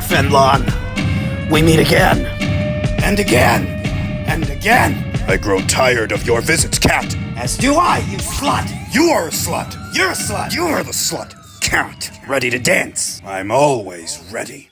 Fenlon, we meet again. And again. And again. I grow tired of your visits, cat. As do I, you slut. You are a slut. You're a slut. You are the slut. Cat, ready to dance. I'm always ready.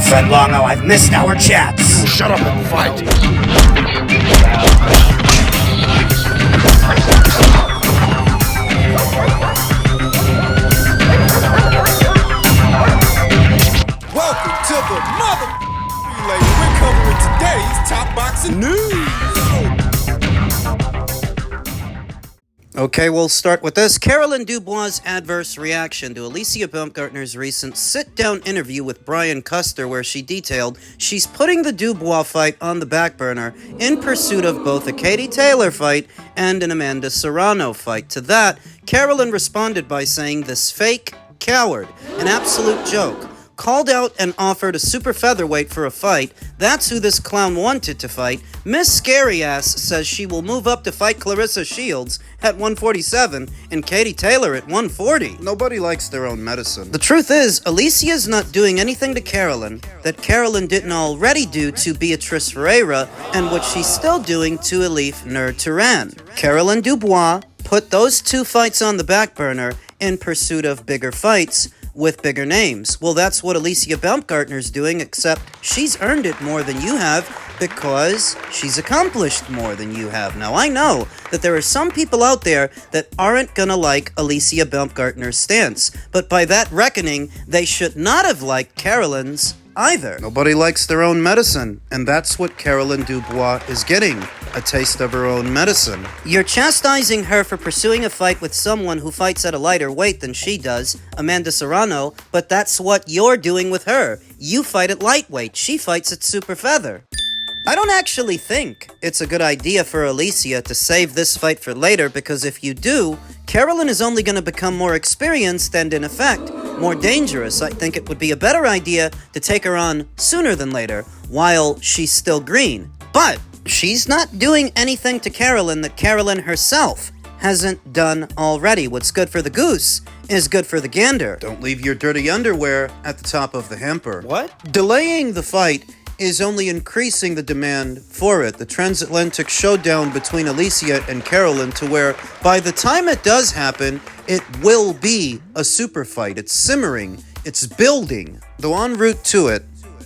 Fenlongo, I've missed our chats. Shut up and fight. Welcome to the mother relay. We're covering today's top boxing news. Okay, we'll start with this. Carolyn Dubois' adverse reaction to Alicia Baumgardner's recent sit-down interview with Brian Custer, where she detailed she's putting the Dubois fight on the back burner in pursuit of both a Katie Taylor fight and an Amanda Serrano fight. To that, Carolyn responded by saying this fake coward, an absolute joke, called out and offered a super featherweight for a fight. That's who this clown wanted to fight. Miss Scary Ass says she will move up to fight Clarissa Shields at 147 and Katie Taylor at 140. Nobody likes their own medicine. The truth is, Alicia's not doing anything to Carolyn that Carolyn didn't already do to Beatrice Ferreira and what she's still doing to Elif Nur Turan. Carolyn Dubois put those two fights on the back burner in pursuit of bigger fights with bigger names. Well, that's what Alicia Baumgardner's doing, except she's earned it more than you have because she's accomplished more than you have. Now, I know that there are some people out there that aren't gonna like Alicia Baumgardner's stance, but by that reckoning, they should not have liked Carolyn's either. Nobody likes their own medicine, and that's what Carolyn Dubois is getting, a taste of her own medicine. You're chastising her for pursuing a fight with someone who fights at a lighter weight than she does, Amanda Serrano, but that's what you're doing with her. You fight at lightweight, she fights at super feather. I don't actually think it's a good idea for Alicia to save this fight for later, because if you do, Carolyn is only going to become more experienced and, in effect, more dangerous. I think it would be a better idea to take her on sooner than later, while she's still green. But she's not doing anything to Carolyn that Carolyn herself hasn't done already. What's good for the goose is good for the gander. Don't leave your dirty underwear at the top of the hamper. What? Delaying the fight is only increasing the demand for it. The transatlantic showdown between Alicia and Carolyn, to where by the time it does happen, it will be a super fight. It's simmering. It's building. Though en route to it,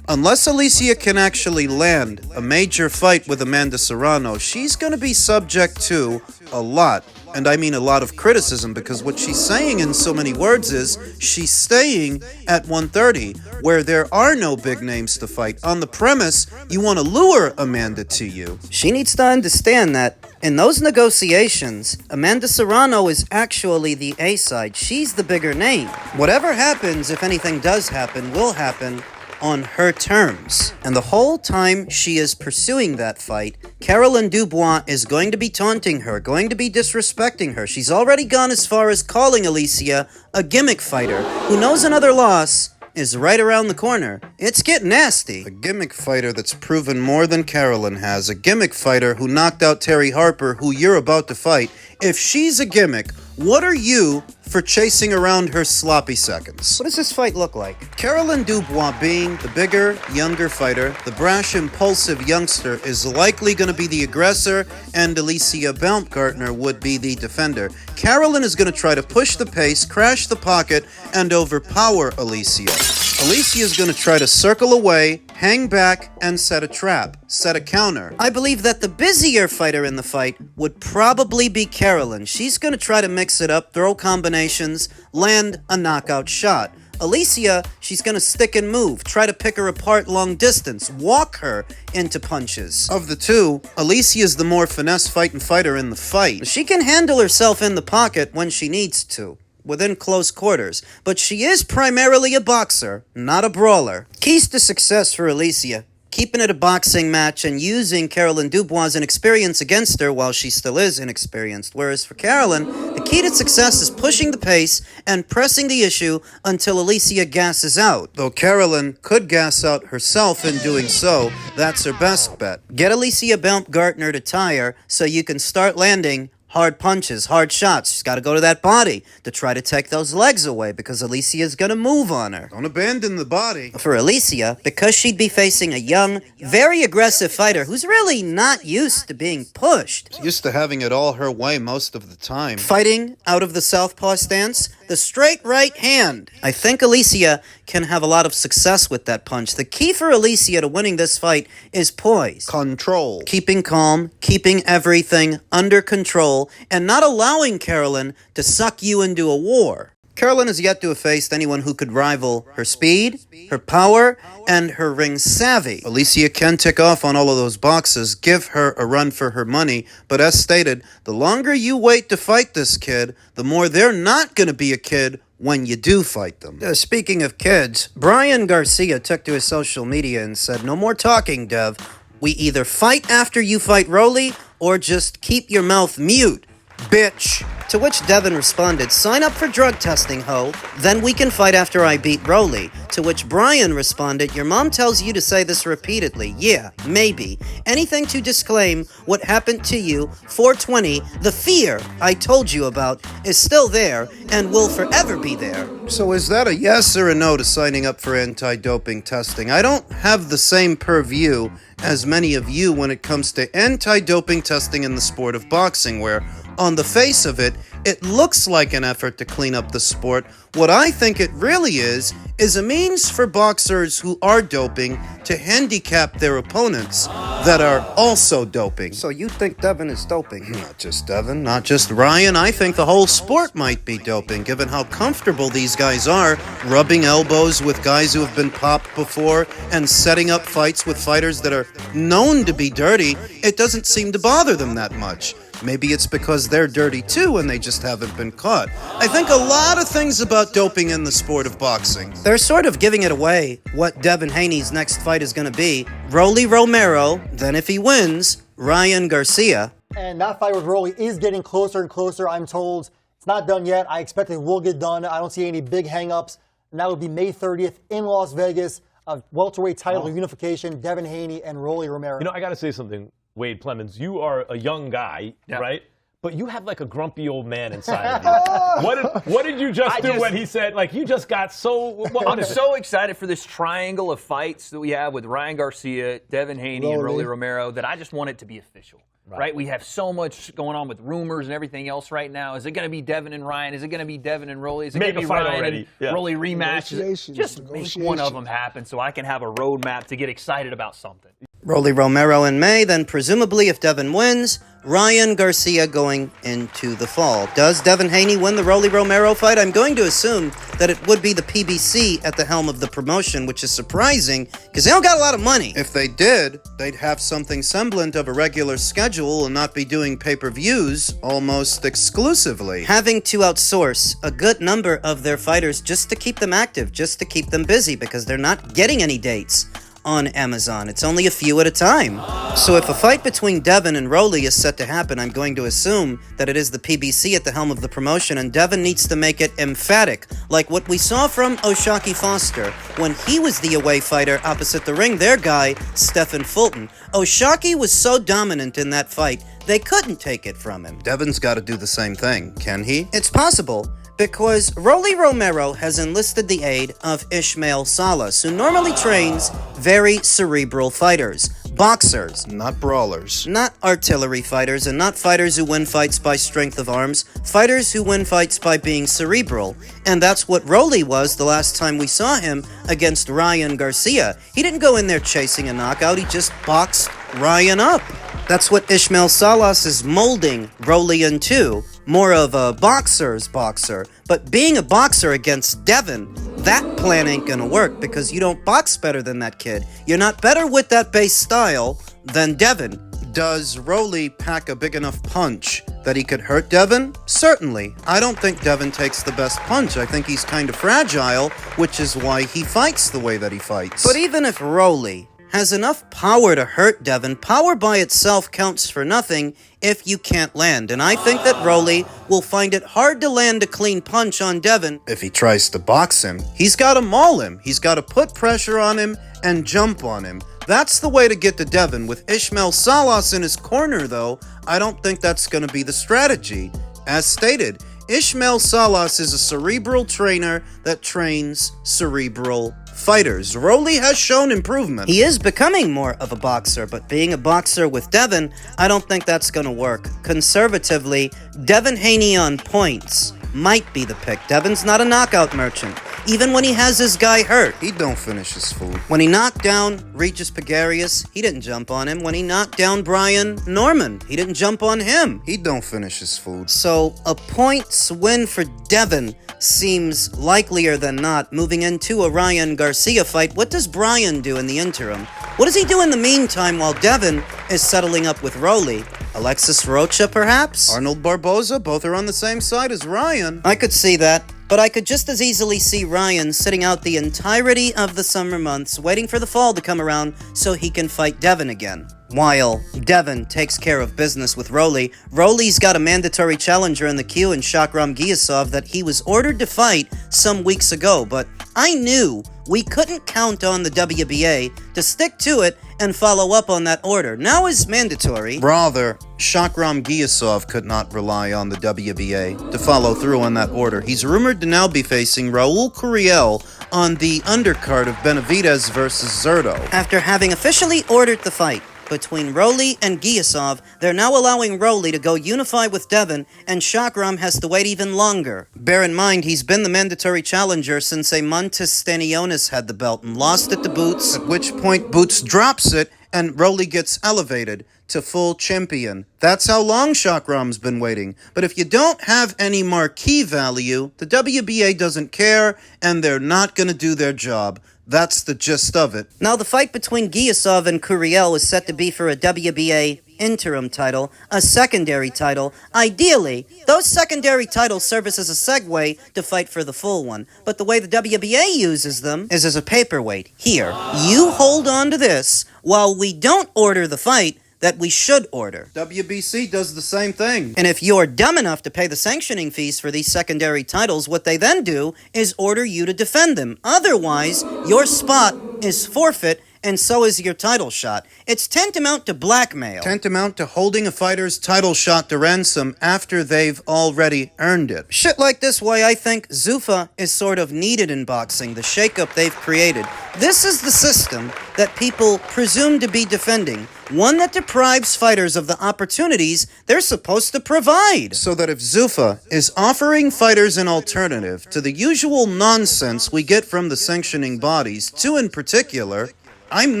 unless Alicia can actually land a major fight with Amanda Serrano, she's going to be subject to a lot. And I mean a lot of criticism, because what she's saying in so many words is she's staying at 130, where there are no big names to fight. On the premise, you want to lure Amanda to you. She needs to understand that in those negotiations, Amanda Serrano is actually the A side. She's the bigger name. Whatever happens, if anything does happen, will happen on her terms. And the whole time she is pursuing that fight, Carolyn Dubois is going to be taunting her, going to be disrespecting her. She's already gone as far as calling Alicia a gimmick fighter who knows another loss is right around the corner. It's getting nasty. A gimmick fighter that's proven more than Carolyn has. A gimmick fighter who knocked out Terry Harper, who you're about to fight. If she's a gimmick, what are you for chasing around her sloppy seconds? What does this fight look like? Carolyn Dubois, being the bigger, younger fighter, the brash, impulsive youngster, is likely going to be the aggressor, and Alicia Baumgardner would be the defender. Carolyn is going to try to push the pace, crash the pocket, and overpower Alicia. Alicia is going to try to circle away, hang back, and set a trap, set a counter. I believe that the busier fighter in the fight would probably be Carolyn. She's going to try to mix it up, throw combinations, land a knockout shot. Alicia, she's going to stick and move, try to pick her apart long distance, walk her into punches. Of the two, Alicia is the more finesse fighter in the fight. She can handle herself in the pocket when she needs to, within close quarters, but she is primarily a boxer, not a brawler. Keys to success for Alicia: keeping it a boxing match and using Carolyn Dubois' inexperience against her while she still is inexperienced. Whereas for Carolyn, the key to success is pushing the pace and pressing the issue until Alicia gasses out. Though Carolyn could gas out herself in doing so, that's her best bet. Get Alicia Baumgardner to tire so you can start landing hard punches, hard shots. She's got to go to that body to try to take those legs away because Alicia's going to move on her. Don't abandon the body. For Alicia, because she'd be facing a young, very aggressive fighter who's really not used to being pushed. Used to having it all her way most of the time. Fighting out of the southpaw stance, the straight right hand. I think Alicia can have a lot of success with that punch. The key for Alicia to winning this fight is poise. Control. Keeping calm, keeping everything under control, and not allowing Carolyn to suck you into a war. Carolyn has yet to have faced anyone who could rival her speed, her power, and her ring savvy. Alicia can tick off on all of those boxes, give her a run for her money, but as stated, the longer you wait to fight this kid, the more they're not going to be a kid when you do fight them. Speaking of kids, Brian Garcia took to his social media and said, "No more talking, Dev. We either fight after you fight Rolly, or just keep your mouth mute, bitch." To which Devin responded, "Sign up for drug testing, ho. Then we can fight after I beat Rolly." To which Brian responded, "Your mom tells you to say this repeatedly. Yeah, maybe. Anything to disclaim what happened to you, 420, the fear I told you about is still there and will forever be there." So is that a yes or a no to signing up for anti-doping testing? I don't have the same purview as many of you when it comes to anti-doping testing in the sport of boxing, where on the face of it, it looks like an effort to clean up the sport. What I think it really is a means for boxers who are doping to handicap their opponents that are also doping. So you think Devin is doping? Not just Devin, not just Ryan. I think the whole sport might be doping, given how comfortable these guys are, rubbing elbows with guys who have been popped before and setting up fights with fighters that are known to be dirty. It doesn't seem to bother them that much. Maybe it's because they're dirty too and they just haven't been caught. I think a lot of things about doping in the sport of boxing. They're sort of giving it away what Devin Haney's next fight is going to be. Rolly Romero, then if he wins, Ryan Garcia. And that fight with Rolly is getting closer and closer, I'm told. It's not done yet. I expect it will get done. I don't see any big hang-ups. And that would be May 30th in Las Vegas. A welterweight title unification, Devin Haney and Rolly Romero. You know, I got to say something, Wade Plemons. You are a young guy, right? But you have like a grumpy old man inside of you. What did you just do when he said, like, you just got so... I'm so excited for this triangle of fights that we have with Ryan Garcia, Devin Haney, and Rolly Romero that I just want it to be official. Right? We have so much going on with rumors and everything else right now. Is it going to be Devin and Ryan? Is it going to be Devin and Rolly? Is it going to be Ryan and Rolly rematch? Just make one of them happen so I can have a roadmap to get excited about something. Rolly Romero in May, then presumably if Devin wins, Ryan Garcia going into the fall. Does Devin Haney win the Rolly Romero fight? I'm going to assume that it would be the PBC at the helm of the promotion, which is surprising because they don't got a lot of money. If they did, they'd have something semblant of a regular schedule and not be doing pay-per-views almost exclusively. Having to outsource a good number of their fighters just to keep them active, just to keep them busy because they're not getting any dates on Amazon. It's only a few at a time. So if a fight between Devin and Rolly is set to happen, I'm going to assume that it is the PBC at the helm of the promotion, and Devin needs to make it emphatic, like what we saw from O'Shaquie Foster when he was the away fighter opposite the ring, their guy, Stephen Fulton. O'Shaquie was so dominant in that fight, they couldn't take it from him. Devin's got to do the same thing, can he? It's possible, because Rolly Romero has enlisted the aid of Ishmael Salas, who normally trains very cerebral fighters, boxers, not brawlers, not artillery fighters, and not fighters who win fights by strength of arms, fighters who win fights by being cerebral. And that's what Rolly was the last time we saw him against Ryan Garcia. He didn't go in there chasing a knockout, he just boxed Ryan up. That's what Ishmael Salas is molding Rolly into. More of a boxer's boxer. But being a boxer against Devin, that plan ain't gonna work because you don't box better than that kid. You're not better with that base style than Devin. Does Rolly pack a big enough punch that he could hurt Devin? Certainly. I don't think Devin takes the best punch. I think he's kind of fragile, which is why he fights the way that he fights. But even if Rolly has enough power to hurt Devin. Power by itself counts for nothing if you can't land. And I think that Rolly will find it hard to land a clean punch on Devin. If he tries to box him, he's got to maul him. He's got to put pressure on him and jump on him. That's the way to get to Devin. With Ismael Salas in his corner, though, I don't think that's going to be the strategy. As stated, Ismael Salas is a cerebral trainer that trains cerebral fighters. Rolly has shown improvement. He is becoming more of a boxer, but being a boxer with Devin, I don't think that's going to work. Conservatively, Devin Haney on points might be the pick. Devin's not a knockout merchant. Even when he has his guy hurt. He don't finish his food. When he knocked down Regis Pagarius, he didn't jump on him. When he knocked down Brian Norman, he didn't jump on him. He don't finish his food. So a points win for Devin seems likelier than not. Moving into a Ryan Garcia fight, what does Brian do in the interim? What does he do in the meantime while Devin is settling up with Rolly? Alexis Rocha, perhaps? Arnold Barboza, both are on the same side as Ryan. I could see that. But I could just as easily see Ryan sitting out the entirety of the summer months, waiting for the fall to come around so he can fight Devin again. While Devin takes care of business with Rolly, Rolly's got a mandatory challenger in the queue in Shakram Giasov that he was ordered to fight some weeks ago, but I knew we couldn't count on the WBA to stick to it and follow up on that order. Now is mandatory. Rather, Shakram Giasov could not rely on the WBA to follow through on that order. He's rumored to now be facing Raul Curiel on the undercard of Benavidez versus Zerto. After having officially ordered the fight between Rolly and Giasov, they're now allowing Rolly to go unify with Devin, and Shakram has to wait even longer. Bear in mind, he's been the mandatory challenger since Montes Stanionis had the belt and lost it to Boots. At which point Boots drops it and Rolly gets elevated to full champion. That's how long Shakram's been waiting. But if you don't have any marquee value, the WBA doesn't care and they're not going to do their job. That's the gist of it. Now, the fight between Giasov and Curiel is set to be for a WBA interim title, a secondary title. Ideally, those secondary titles serve as a segue to fight for the full one. But the way the WBA uses them is as a paperweight. Here, you hold on to this while we don't order the fight that we should order. WBC does the same thing. And if you're dumb enough to pay the sanctioning fees for these secondary titles, what they then do is order you to defend them. Otherwise, your spot is forfeit, and so is your title shot. It's tantamount to blackmail. Tantamount to holding a fighter's title shot to ransom after they've already earned it. Shit like this way, I think Zuffa is sort of needed in boxing, the shakeup they've created. This is the system that people presume to be defending, one that deprives fighters of the opportunities they're supposed to provide. So that if Zuffa is offering fighters an alternative to the usual nonsense we get from the sanctioning bodies, two in particular, I'm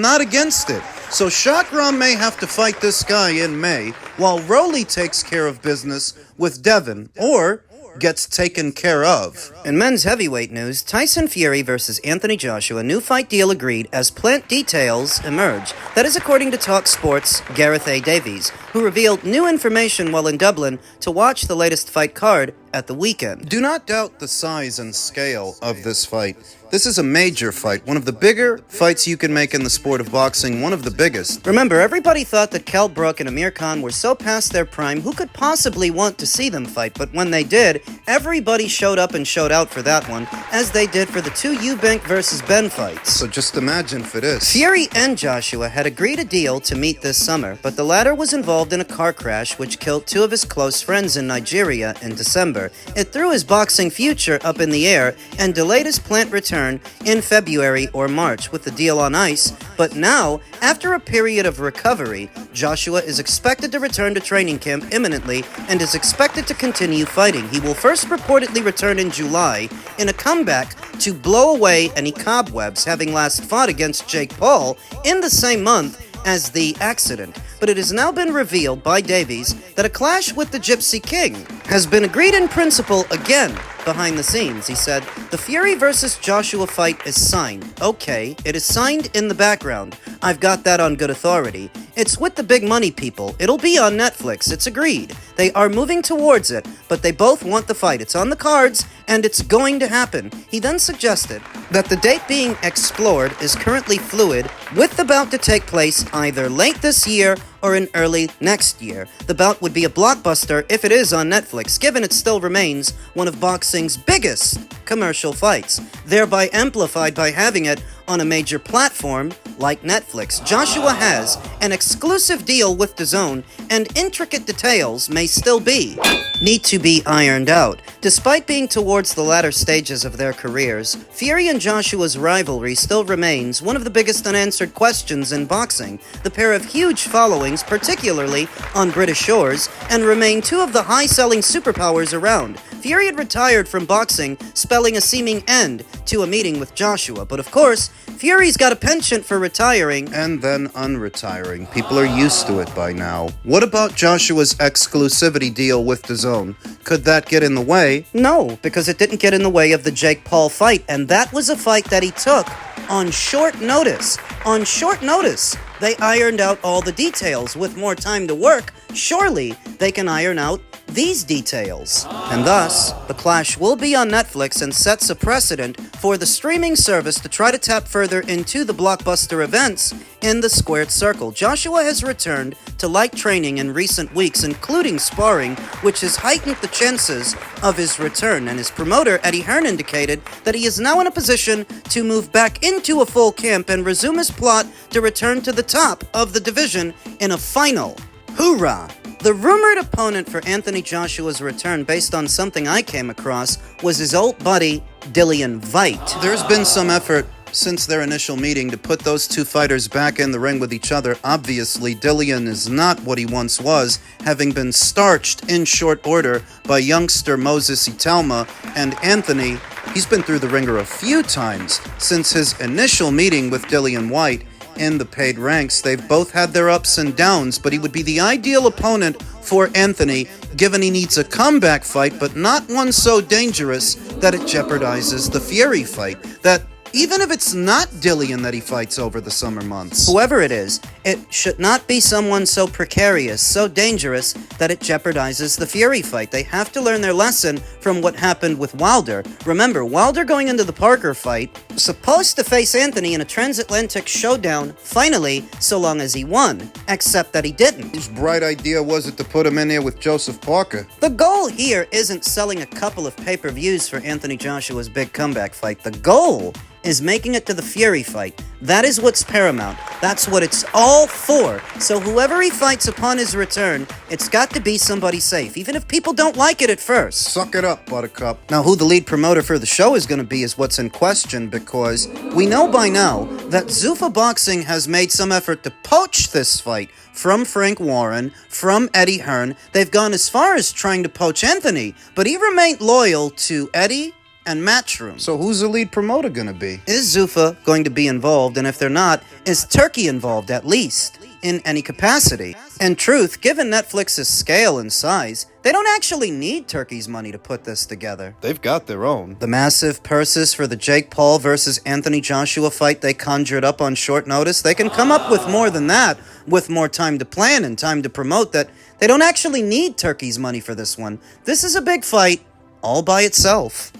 not against it. So Shakram may have to fight this guy in May, while Rolly takes care of business with Devin, or gets taken care of. In men's heavyweight news, Tyson Fury versus Anthony Joshua, new fight deal agreed as plant details emerge. That is according to Talk Sports' Gareth A. Davies, who revealed new information while in Dublin to watch the latest fight card at the weekend. Do not doubt the size and scale of this fight. This is a major fight, one of the bigger fights you can make in the sport of boxing, one of the biggest. Remember, everybody thought that Kell Brook and Amir Khan were so past their prime, who could possibly want to see them fight? But when they did, everybody showed up and showed out for that one, as they did for the two Eubank versus Ben fights. So just imagine for this. Fury and Joshua had agreed a deal to meet this summer, but the latter was involved in a car crash which killed two of his close friends in Nigeria in December. It threw his boxing future up in the air and delayed his plant return in February or March with the deal on ice. But now, after a period of recovery, Joshua is expected to return to training camp imminently and is expected to continue fighting. He will first reportedly return in July in a comeback to blow away any cobwebs, having last fought against Jake Paul in the same month as the accident. But it has now been revealed by Davies that a clash with the Gypsy King has been agreed in principle again behind the scenes. He said, the Fury versus Joshua fight is signed. Okay, it is signed in the background. I've got that on good authority. It's with the big money people. It'll be on Netflix. It's agreed. They are moving towards it, but they both want the fight. It's on the cards, and it's going to happen. He then suggested that the date being explored is currently fluid, with the bout to take place either late this year or in early next year. The bout would be a blockbuster if it is on Netflix, given it still remains one of boxing's biggest commercial fights, thereby amplified by having it on a major platform like Netflix. Joshua has an exclusive deal with DAZN, and intricate details may still need to be ironed out. Despite being towards the latter stages of their careers, Fury and Joshua's rivalry still remains one of the biggest unanswered questions in boxing. The pair have huge followings, particularly on British shores, and remain two of the high-selling superpowers around. Fury had retired from boxing, spelling a seeming end to a meeting with Joshua. But of course, Fury's got a penchant for retiring and then unretiring. People are used to it by now. What about Joshua's exclusivity deal with DAZN? Could that get in the way? No, because it didn't get in the way of the Jake Paul fight, and that was a fight that he took on short notice. On short notice, they ironed out all the details. With more time to work, surely they can iron out these details. And thus, the clash will be on Netflix and sets a precedent for the streaming service to try to tap further into the blockbuster events in the squared circle. Joshua has returned to light training in recent weeks, including sparring, which has heightened the chances of his return, and his promoter, Eddie Hearn, indicated that he is now in a position to move back into a full camp and resume his plot to return to the top of the division in a final hoorah. The rumored opponent for Anthony Joshua's return, based on something I came across, was his old buddy, Dillian Whyte. There's been some effort since their initial meeting to put those two fighters back in the ring with each other. Obviously, Dillian is not what he once was, having been starched in short order by youngster Moses Italma, and Anthony, he's been through the ringer a few times since his initial meeting with Dillian Whyte in the paid ranks. They've both had their ups and downs, but he would be the ideal opponent for Anthony, given he needs a comeback fight, but not one so dangerous that it jeopardizes the Fury fight. That even if it's not Dillian that he fights over the summer months, whoever it is, it should not be someone so precarious, so dangerous, that it jeopardizes the Fury fight. They have to learn their lesson from what happened with Wilder. Remember, Wilder going into the Parker fight, supposed to face Anthony in a transatlantic showdown, finally, so long as he won, except that he didn't. whose bright idea was it to put him in there with Joseph Parker? The goal here isn't selling a couple of pay-per-views for Anthony Joshua's big comeback fight. The goal is making it to the Fury fight. That is what's paramount. That's what it's all for. So whoever he fights upon his return, it's got to be somebody safe, even if people don't like it at first. Suck it up, Buttercup. Now, who the lead promoter for the show is going to be is what's in question, because we know by now that Zuffa Boxing has made some effort to poach this fight from Frank Warren, from Eddie Hearn. They've gone as far as trying to poach Anthony, but he remained loyal to Eddie and Matchroom. So who's the lead promoter gonna be? Is Zuffa going to be involved? And if they're not, is Turkey involved, at least in any capacity? In truth, given Netflix's scale and size, they don't actually need Turkey's money to put this together. They've got their own. The massive purses for the Jake Paul versus Anthony Joshua fight they conjured up on short notice, they can come up with more than that, with more time to plan and time to promote, that they don't actually need Turkey's money for this one. This is a big fight all by itself.